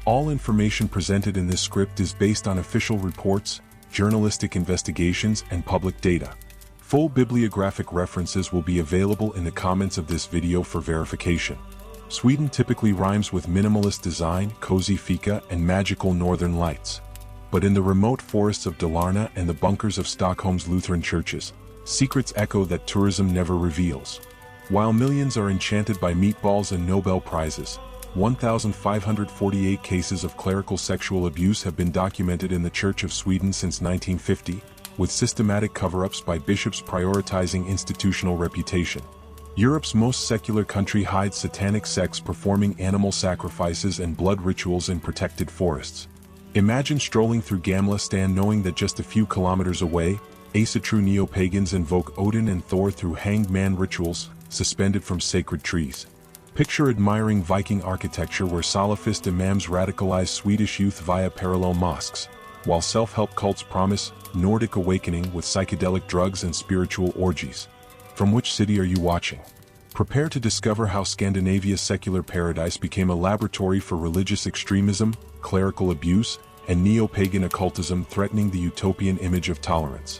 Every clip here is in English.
All information presented in this script is based on official reports, journalistic investigations, and public data. Full bibliographic references will be available in the comments of this video for verification. Sweden typically rhymes with minimalist design, cozy fika, and magical northern lights. But in the remote forests of Dalarna and the bunkers of Stockholm's Lutheran churches, secrets echo that tourism never reveals. While millions are enchanted by meatballs and Nobel Prizes, 1,548 cases of clerical sexual abuse have been documented in the Church of Sweden since 1950, with systematic cover-ups by bishops prioritizing institutional reputation. Europe's most secular country hides satanic sects performing animal sacrifices and blood rituals in protected forests. Imagine strolling through Gamla Stan knowing that just a few kilometers away, Asatru Neo-Pagans invoke Odin and Thor through hanged man rituals, suspended from sacred trees. Picture admiring Viking architecture where Salafist imams radicalize Swedish youth via parallel mosques, while self-help cults promise Nordic awakening with psychedelic drugs and spiritual orgies. From which city are you watching? Prepare to discover how Scandinavia's secular paradise became a laboratory for religious extremism, clerical abuse, and neo-pagan occultism threatening the utopian image of tolerance.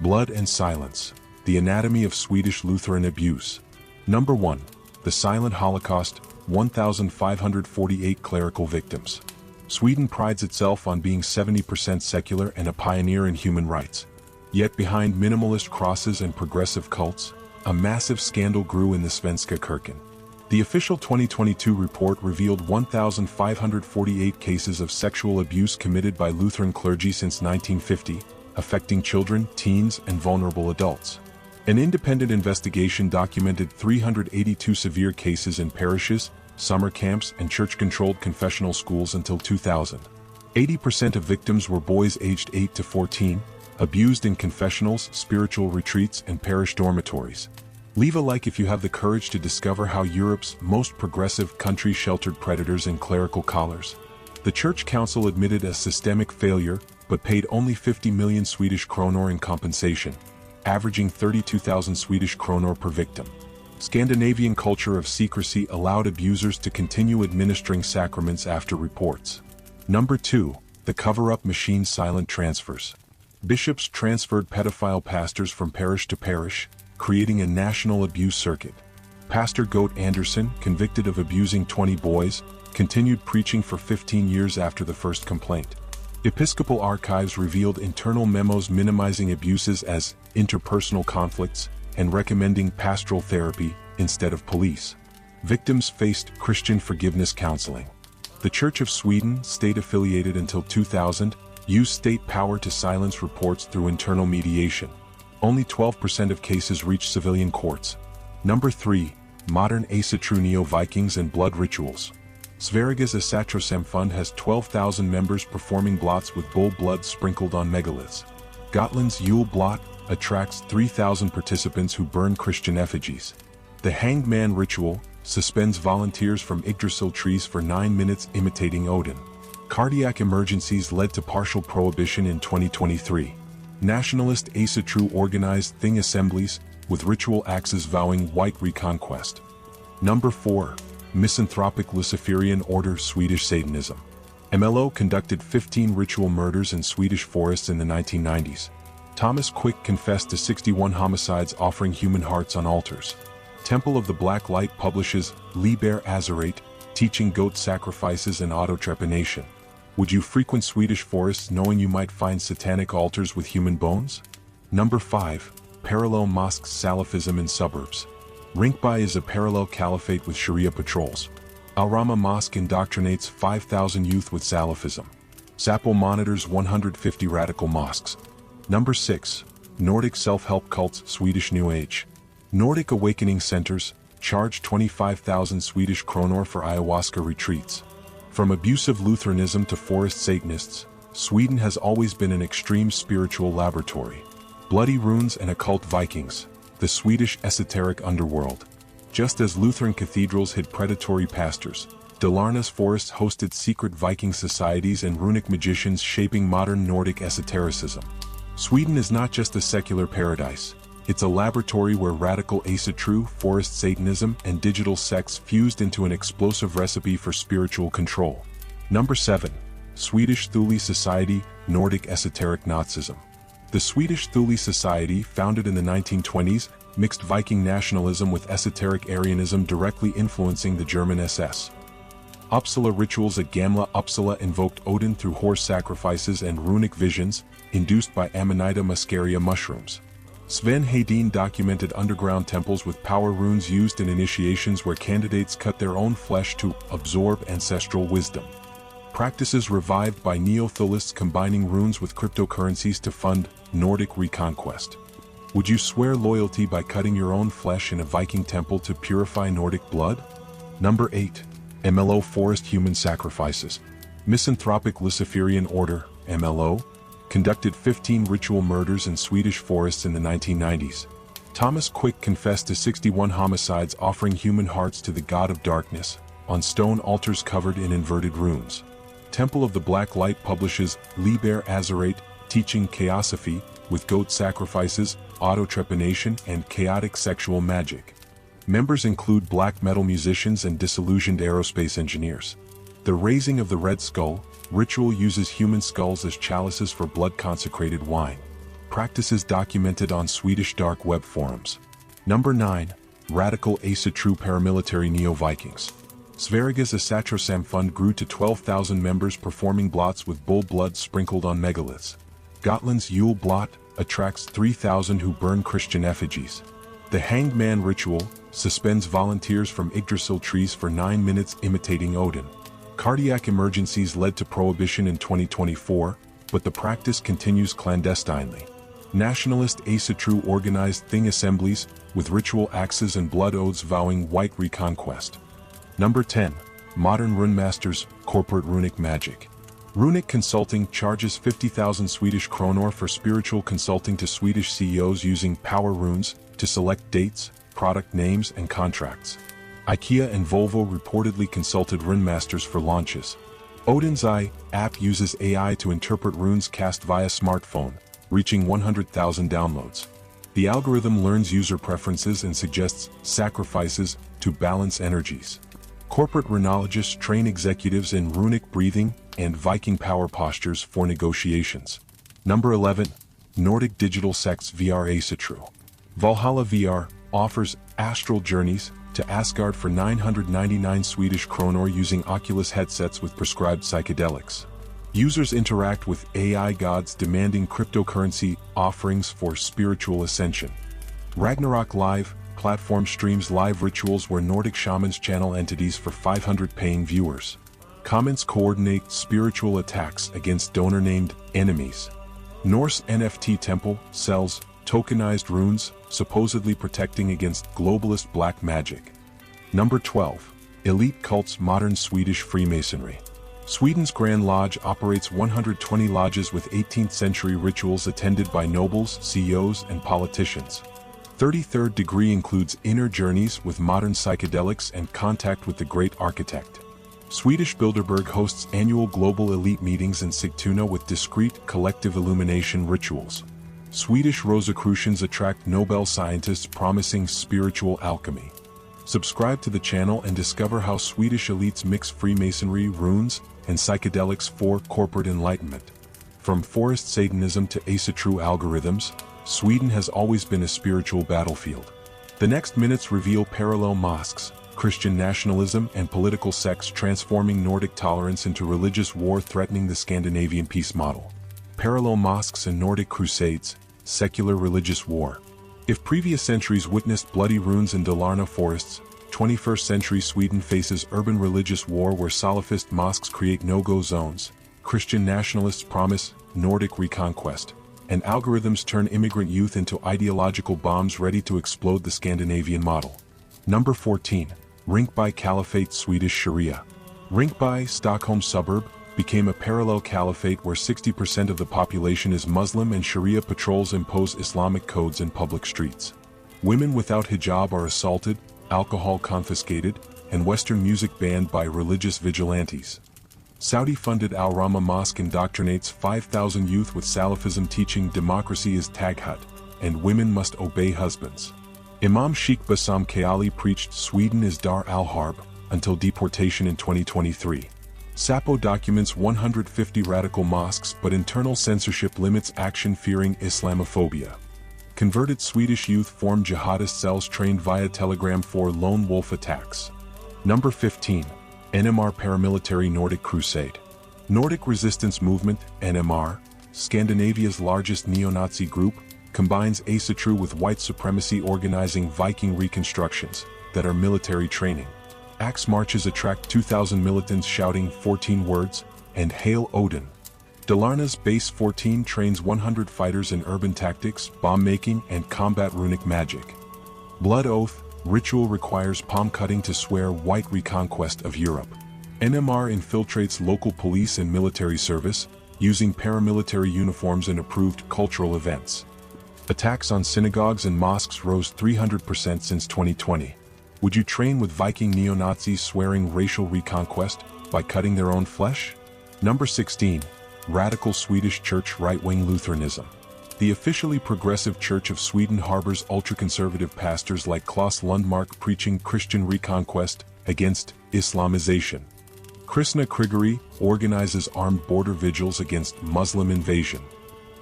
Blood and silence. The anatomy of Swedish Lutheran abuse. Number 1. The Silent Holocaust, 1,548 clerical victims. Sweden prides itself on being 70% secular and a pioneer in human rights. Yet behind minimalist crosses and progressive cults, a massive scandal grew in the Svenska Kyrkan. The official 2022 report revealed 1,548 cases of sexual abuse committed by Lutheran clergy since 1950, affecting children, teens, and vulnerable adults. An independent investigation documented 382 severe cases in parishes, summer camps, and church-controlled confessional schools until 2000. 80% of victims were boys aged 8 to 14, abused in confessionals, spiritual retreats, and parish dormitories. Leave a like if you have the courage to discover how Europe's most progressive country sheltered predators in clerical collars. The Church Council admitted a systemic failure, but paid only 50 million Swedish kronor in compensation, averaging 32,000 Swedish kronor per victim. Scandinavian culture of secrecy allowed abusers to continue administering sacraments after reports. Number 2. The cover-up machine silent transfers. Bishops transferred pedophile pastors from parish to parish, creating a national abuse circuit. Pastor Goat Anderson, convicted of abusing 20 boys, continued preaching for 15 years after the first complaint. Episcopal archives revealed internal memos minimizing abuses as interpersonal conflicts and recommending pastoral therapy instead of police. Victims faced Christian forgiveness counseling. The Church of Sweden, state-affiliated until 2000, used state power to silence reports through internal mediation. Only 12% of cases reached civilian courts. Number 3. Modern Asatru Neo-Vikings and blood rituals. Sveriges Asatru Fund has 12,000 members performing blots with bull blood sprinkled on megaliths. Gotland's Yule Blot attracts 3,000 participants who burn Christian effigies. The Hanged Man ritual suspends volunteers from Yggdrasil trees for 9 minutes imitating Odin. Cardiac emergencies led to partial prohibition in 2023. Nationalist Asatru organized thing assemblies, with ritual axes vowing white reconquest. Number 4. Misanthropic Luciferian Order Swedish Satanism. MLO conducted 15 ritual murders in Swedish forests in the 1990s. Thomas Quick confessed to 61 homicides offering human hearts on altars. Temple of the Black Light publishes Liber Azerate, teaching goat sacrifices and autotrepanation. Would you frequent Swedish forests knowing you might find satanic altars with human bones? Number 5. Parallel mosques Salafism in suburbs. Rinkeby is a parallel caliphate with Sharia patrols. Al-Rama Mosque indoctrinates 5,000 youth with Salafism. Sapo monitors 150 radical mosques. Number 6. Nordic self-help cults Swedish New Age. Nordic awakening centers charge 25,000 Swedish kronor for ayahuasca retreats. From abusive Lutheranism to forest Satanists, Sweden has always been an extreme spiritual laboratory. Bloody runes and occult Vikings, the Swedish esoteric underworld. Just as Lutheran cathedrals hid predatory pastors, Dalarna's forests hosted secret Viking societies and runic magicians shaping modern Nordic esotericism. Sweden is not just a secular paradise, it's a laboratory where radical Asatru, forest Satanism, and digital sects fused into an explosive recipe for spiritual control. Number 7. Swedish Thule Society, Nordic Esoteric Nazism. The Swedish Thule Society, founded in the 1920s, mixed Viking nationalism with esoteric Aryanism, directly influencing the German SS. Uppsala rituals at Gamla Uppsala invoked Odin through horse sacrifices and runic visions, induced by Amanita muscaria mushrooms. Sven Hedin documented underground temples with power runes used in initiations where candidates cut their own flesh to absorb ancestral wisdom. Practices revived by neo-Thulists combining runes with cryptocurrencies to fund Nordic reconquest. Would you swear loyalty by cutting your own flesh in a Viking temple to purify Nordic blood? Number 8. MLO Forest Human Sacrifices. Misanthropic Luciferian Order, MLO, conducted 15 ritual murders in Swedish forests in the 1990s. Thomas Quick confessed to 61 homicides, offering human hearts to the god of darkness, on stone altars covered in inverted runes. Temple of the Black Light publishes Liber Azerate, teaching chaosophy, with goat sacrifices, autotrepanation, and chaotic sexual magic. Members include black metal musicians and disillusioned aerospace engineers. The Raising of the Red Skull ritual uses human skulls as chalices for blood-consecrated wine. Practices documented on Swedish dark web forums. Number 9. Radical Asatru Paramilitary Neo-Vikings. Sveriges Asatru Samfund grew to 12,000 members, performing blots with bull blood sprinkled on megaliths. Gotland's Yule Blot attracts 3,000 who burn Christian effigies. The Hanged Man ritual suspends volunteers from Yggdrasil trees for 9 minutes, imitating Odin. Cardiac emergencies led to prohibition in 2024, but the practice continues clandestinely. Nationalist Asatru organized thing assemblies, with ritual axes and blood oaths vowing white reconquest. Number 10. Modern Runemasters, Corporate Runic Magic. Runic Consulting charges 50,000 Swedish kronor for spiritual consulting to Swedish CEOs using power runes to select dates, product names, and contracts. IKEA and Volvo reportedly consulted Runemasters for launches. Odin's Eye app uses AI to interpret runes cast via smartphone, reaching 100,000 downloads. The algorithm learns user preferences and suggests sacrifices to balance energies. Corporate runologists train executives in runic breathing and Viking power postures for negotiations. Number 11. Nordic Digital Sects VR Asatru. Valhalla VR offers astral journeys to Asgard for 999 Swedish kronor using Oculus headsets with prescribed psychedelics. Users interact with AI gods demanding cryptocurrency offerings for spiritual ascension. Ragnarok Live platform streams live rituals where Nordic shamans channel entities for 500 paying viewers. Comments coordinate spiritual attacks against donor-named enemies. Norse NFT Temple sells tokenized runes, supposedly protecting against globalist black magic. Number 12. Elite Cults Modern Swedish Freemasonry. Sweden's Grand Lodge operates 120 lodges with 18th century rituals attended by nobles, CEOs, and politicians. 33rd Degree includes inner journeys with modern psychedelics and contact with the great architect. Swedish Bilderberg hosts annual global elite meetings in Sigtuna with discrete collective illumination rituals. Swedish Rosicrucians attract Nobel scientists promising spiritual alchemy. Subscribe to the channel and discover how Swedish elites mix Freemasonry, runes, and psychedelics for corporate enlightenment. From forest Satanism to Asatru algorithms, Sweden has always been a spiritual battlefield. The next minutes reveal parallel mosques, Christian nationalism, and political sects transforming Nordic tolerance into religious war, threatening the Scandinavian peace model. Parallel mosques and Nordic crusades, secular religious war. If previous centuries witnessed bloody ruins in Dalarna forests, 21st century Sweden faces urban religious war where Salafist mosques create no-go zones, Christian nationalists promise Nordic reconquest, and algorithms turn immigrant youth into ideological bombs ready to explode the Scandinavian model. Number 14. Rinkeby Caliphate Swedish Sharia. Rinkeby, Stockholm suburb, became a parallel caliphate where 60% of the population is Muslim and Sharia patrols impose Islamic codes in public streets. Women without hijab are assaulted, alcohol confiscated, and Western music banned by religious vigilantes. Saudi-funded Al-Rama Mosque indoctrinates 5,000 youth with Salafism teaching democracy is Taghut, and women must obey husbands. Imam Sheikh Bassam Kayali preached Sweden is Dar al-Harb, until deportation in 2023. SAPO documents 150 radical mosques, but internal censorship limits action fearing Islamophobia. Converted Swedish youth form jihadist cells trained via Telegram for lone wolf attacks. Number 15. NMR Paramilitary Nordic Crusade. Nordic Resistance Movement, NMR, Scandinavia's largest neo-Nazi group, combines Asatru with white supremacy organizing Viking reconstructions that are military training. Axe marches attract 2,000 militants shouting 14 words, and Hail Odin. Dalarna's Base 14 trains 100 fighters in urban tactics, bomb-making, and combat runic magic. Blood Oath, ritual requires palm cutting to swear white reconquest of Europe. NMR infiltrates local police and military service, using paramilitary uniforms in approved cultural events. Attacks on synagogues and mosques rose 300% since 2020. Would you train with Viking neo-Nazis swearing racial reconquest by cutting their own flesh? Number 16. Radical Swedish Church right-wing Lutheranism. The officially progressive Church of Sweden harbors ultra-conservative pastors like Claes Lundmark preaching Christian reconquest against Islamization. Krishna Krigeri organizes armed border vigils against Muslim invasion.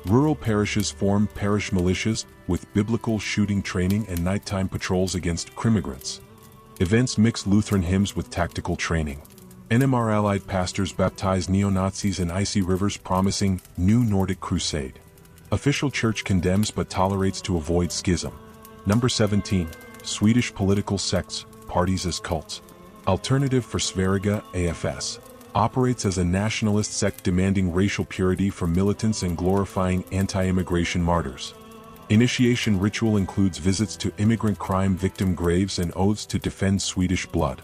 Rural parishes form parish militias with biblical shooting training and nighttime patrols against crimigrants. Events mix Lutheran hymns with tactical training. NMR allied pastors baptize neo-Nazis in icy rivers promising new Nordic crusade. Official church condemns but tolerates to avoid schism. Number 17. Swedish political sects, parties as cults. Alternative for Sverige, AFS. Operates as a nationalist sect demanding racial purity from militants and glorifying anti-immigration martyrs. Initiation ritual includes visits to immigrant crime victim graves and oaths to defend Swedish blood.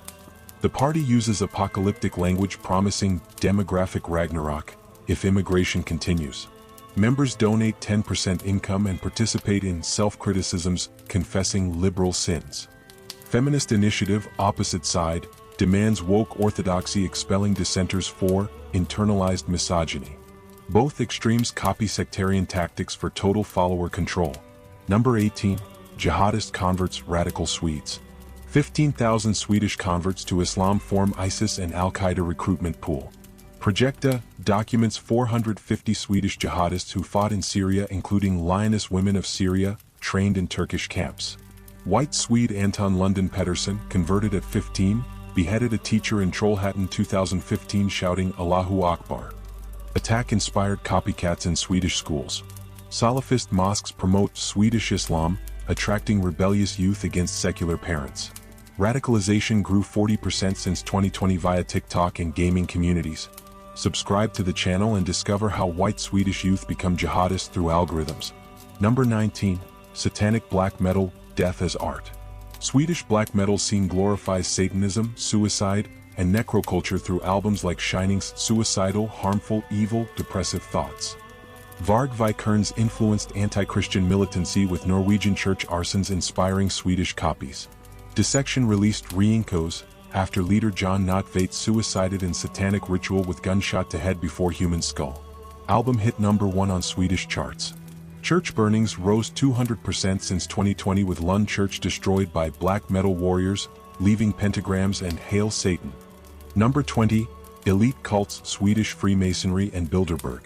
The party uses apocalyptic language promising demographic Ragnarok if immigration continues. Members donate 10% income and participate in self-criticisms confessing liberal sins. Feminist initiative, opposite side, demands woke orthodoxy expelling dissenters for internalized misogyny. Both extremes copy sectarian tactics for total follower control. Number 18. Jihadist converts, radical Swedes. 15,000 Swedish converts to Islam form ISIS and Al-Qaeda recruitment pool. Projecta documents 450 Swedish jihadists who fought in Syria, including lioness women of Syria, trained in Turkish camps. White Swede Anton Lundin Pettersson, converted at 15, beheaded a teacher in Trollhättan 2015 shouting Allahu Akbar. Attack inspired copycats in Swedish schools. Salafist mosques promote Swedish Islam, attracting rebellious youth against secular parents. Radicalization grew 40% since 2020 via TikTok and gaming communities. Subscribe to the channel and discover how white Swedish youth become jihadists through algorithms. Number 19. Satanic black metal, death as art. Swedish black metal scene glorifies Satanism, suicide, and necroculture through albums like Shining's suicidal, harmful, evil, depressive thoughts. Varg Vikernes influenced anti-Christian militancy with Norwegian church arsons inspiring Swedish copies. Dissection released Reinkos after leader John Notvaite suicided in satanic ritual with gunshot to head before human skull. Album hit number 1 on Swedish charts. Church burnings rose 200% since 2020 with Lund Church destroyed by black metal warriors, leaving pentagrams and Hail Satan. Number 20. Elite cults, Swedish Freemasonry and Bilderberg.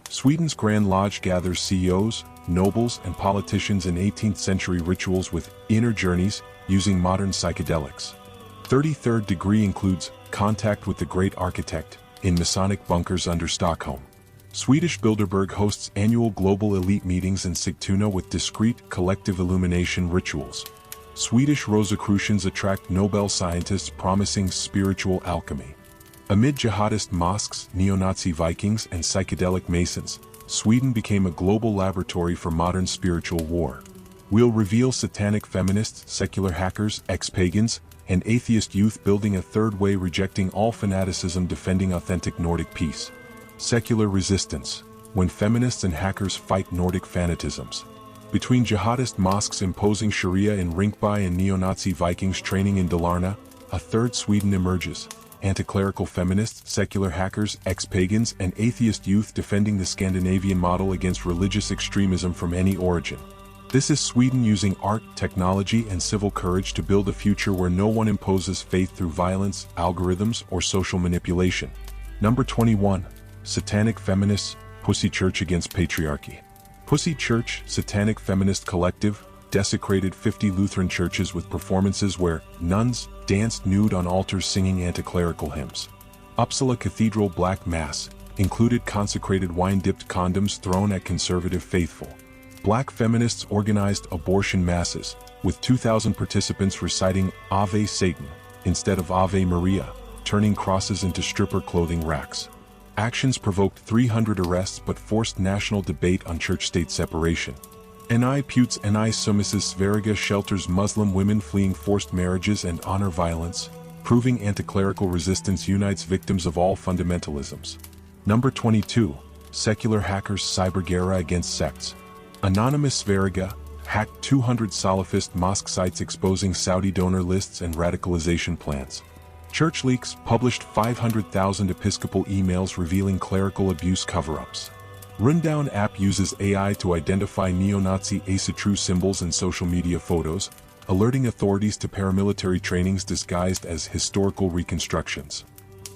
Sweden's Grand Lodge gathers CEOs, nobles, and politicians in 18th century rituals with inner journeys using modern psychedelics. 33rd degree includes contact with the great architect in Masonic bunkers under Stockholm. Swedish Bilderberg hosts annual global elite meetings in Sigtuna with discrete collective illumination rituals. Swedish Rosicrucians attract Nobel scientists promising spiritual alchemy. Amid jihadist mosques, neo-Nazi Vikings, and psychedelic Masons, Sweden became a global laboratory for modern spiritual war. We'll reveal satanic feminists, secular hackers, ex-pagans, and atheist youth building a third way rejecting all fanaticism defending authentic Nordic peace. Secular resistance, when feminists and hackers fight Nordic fanatisms. Between jihadist mosques imposing Sharia in Rinkeby and neo-Nazi Vikings training in Dalarna, a third Sweden emerges. Anti-clerical feminists, secular hackers, ex-pagans, and atheist youth defending the Scandinavian model against religious extremism from any origin. This is Sweden using art, technology, and civil courage to build a future where no one imposes faith through violence, algorithms, or social manipulation. Number 21. Satanic Feminists, Pussy Church Against Patriarchy. Pussy Church, Satanic Feminist Collective, desecrated 50 Lutheran churches with performances where nuns danced nude on altars singing anti-clerical hymns. Uppsala Cathedral Black Mass included consecrated wine-dipped condoms thrown at conservative faithful. Black feminists organized abortion masses, with 2,000 participants reciting Ave Satan instead of Ave Maria, turning crosses into stripper clothing racks. Actions provoked 300 arrests but forced national debate on church-state separation. NI Putes NI Sumises Sveriga shelters Muslim women fleeing forced marriages and honor violence, proving anti-clerical resistance unites victims of all fundamentalisms. Number 22. Secular hackers cyberguerra against sects. Anonymous Sveriga hacked 200 Salafist mosque sites exposing Saudi donor lists and radicalization plans. Church Leaks published 500,000 Episcopal emails revealing clerical abuse cover-ups. Rundown app uses AI to identify neo-Nazi Asatru symbols in social media photos, alerting authorities to paramilitary trainings disguised as historical reconstructions.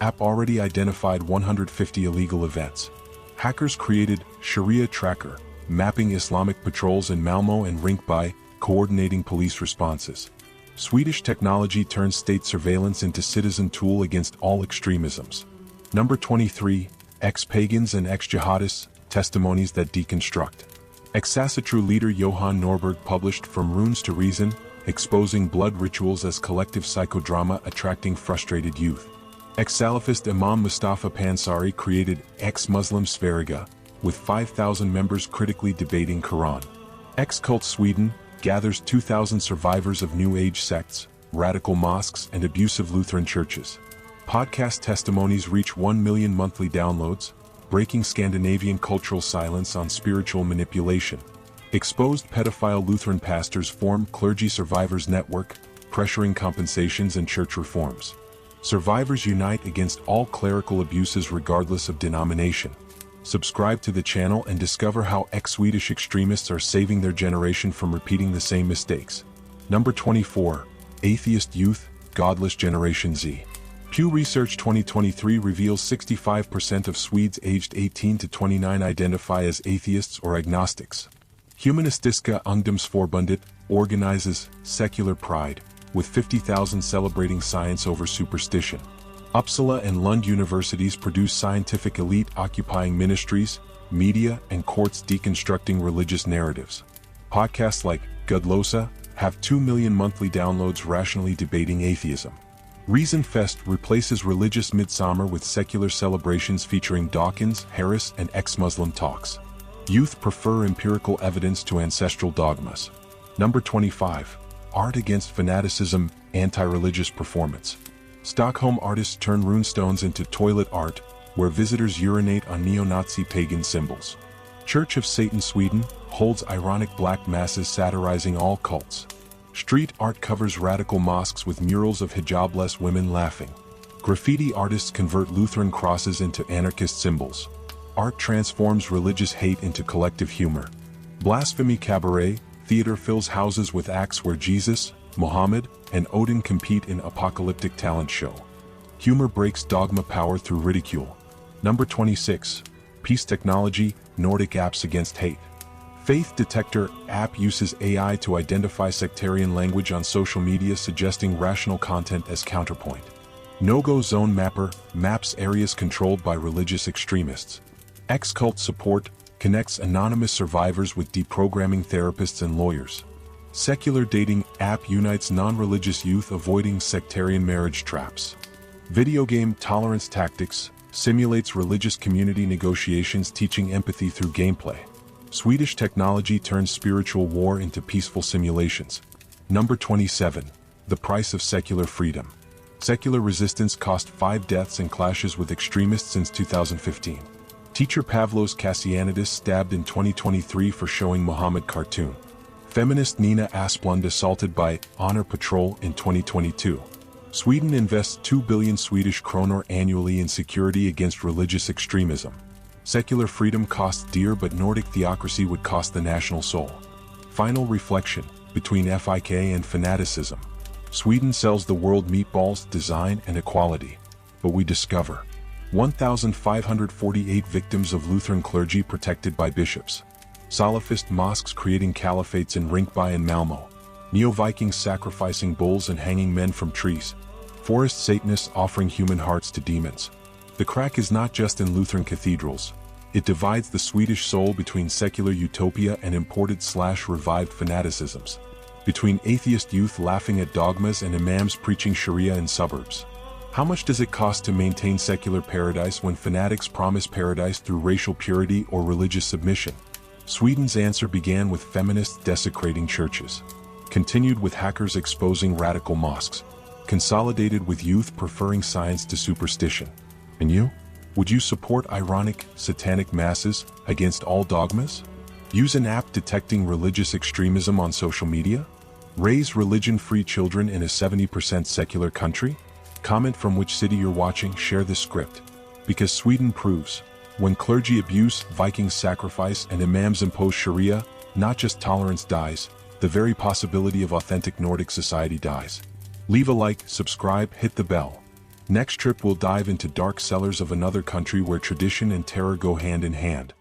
App already identified 150 illegal events. Hackers created Sharia Tracker, mapping Islamic patrols in Malmö and Rinkeby, coordinating police responses. Swedish technology turns state surveillance into citizen tool against all extremisms. Number 23. Ex-pagans and ex-jihadists, testimonies that deconstruct. Ex-Asatru leader Johan Norberg published From Runes to Reason, exposing blood rituals as collective psychodrama attracting frustrated youth. Ex-Salafist Imam Mustafa Pansari created Ex-Muslim Sveriga, with 5,000 members critically debating Quran. Ex-Cult Sweden gathers 2,000 survivors of New Age sects, radical mosques, and abusive Lutheran churches. Podcast testimonies reach 1 million monthly downloads, breaking Scandinavian cultural silence on spiritual manipulation. Exposed pedophile Lutheran pastors form Clergy Survivors Network, pressuring compensations and church reforms. Survivors unite against all clerical abuses regardless of denomination. Subscribe to the channel and discover how ex-Swedish extremists are saving their generation from repeating the same mistakes. Number 24. Atheist Youth, Godless Generation Z. Pew Research 2023 reveals 65% of Swedes aged 18 to 29 identify as atheists or agnostics. Humanistiska Ungdomsförbundet organizes Secular Pride, with 50,000 celebrating science over superstition. Uppsala and Lund universities produce scientific elite occupying ministries, media, and courts deconstructing religious narratives. Podcasts like Gudlosa have 2 million monthly downloads rationally debating atheism. Reason Fest replaces religious midsummer with secular celebrations featuring Dawkins, Harris, and ex-Muslim talks. Youth prefer empirical evidence to ancestral dogmas. Number 25. Art against fanaticism, anti-religious performance. Stockholm artists turn runestones into toilet art, where visitors urinate on neo-Nazi pagan symbols. Church of Satan Sweden holds ironic black masses satirizing all cults. Street art covers radical mosques with murals of hijabless women laughing. Graffiti artists convert Lutheran crosses into anarchist symbols. Art transforms religious hate into collective humor. Blasphemy cabaret theater fills houses with acts where Jesus, Muhammad, and Odin compete in apocalyptic talent show. Humor breaks dogma power through ridicule. Number 26. Peace Technology, Nordic Apps Against Hate. Faith Detector app uses AI to identify sectarian language on social media, suggesting rational content as counterpoint. No-Go Zone Mapper maps areas controlled by religious extremists. Ex-Cult Support connects anonymous survivors with deprogramming therapists and lawyers. Secular Dating app unites non-religious youth avoiding sectarian marriage traps. Video game Tolerance Tactics simulates religious community negotiations, teaching empathy through gameplay. Swedish technology turns spiritual war into peaceful simulations. Number 27. The Price of Secular Freedom. Secular resistance cost 5 deaths in clashes with extremists since 2015. Teacher Pavlos Cassianidis stabbed in 2023 for showing Muhammad cartoon. Feminist Nina Asplund assaulted by Honor Patrol in 2022. Sweden invests 2 billion Swedish kronor annually in security against religious extremism. Secular freedom costs dear, but Nordic theocracy would cost the national soul. Final reflection, between fika and fanaticism. Sweden sells the world meatballs, design, and equality. But we discover 1,548 victims of Lutheran clergy protected by bishops. Salafist mosques creating caliphates in Rinkeby and Malmo. Neo-Vikings sacrificing bulls and hanging men from trees. Forest Satanists offering human hearts to demons. The crack is not just in Lutheran cathedrals. It divides the Swedish soul between secular utopia and imported/revived fanaticisms. Between atheist youth laughing at dogmas and imams preaching Sharia in suburbs. How much does it cost to maintain secular paradise when fanatics promise paradise through racial purity or religious submission? Sweden's answer began with feminists desecrating churches, continued with hackers exposing radical mosques, consolidated with youth preferring science to superstition. And you? Would you support ironic, satanic masses against all dogmas? Use an app detecting religious extremism on social media? Raise religion-free children in a 70% secular country? Comment from which city you're watching, share this script. Because Sweden proves, when clergy abuse, Vikings sacrifice, and imams impose Sharia, not just tolerance dies, the very possibility of authentic Nordic society dies. Leave a like, subscribe, hit the bell. Next trip we'll dive into dark cellars of another country where tradition and terror go hand in hand.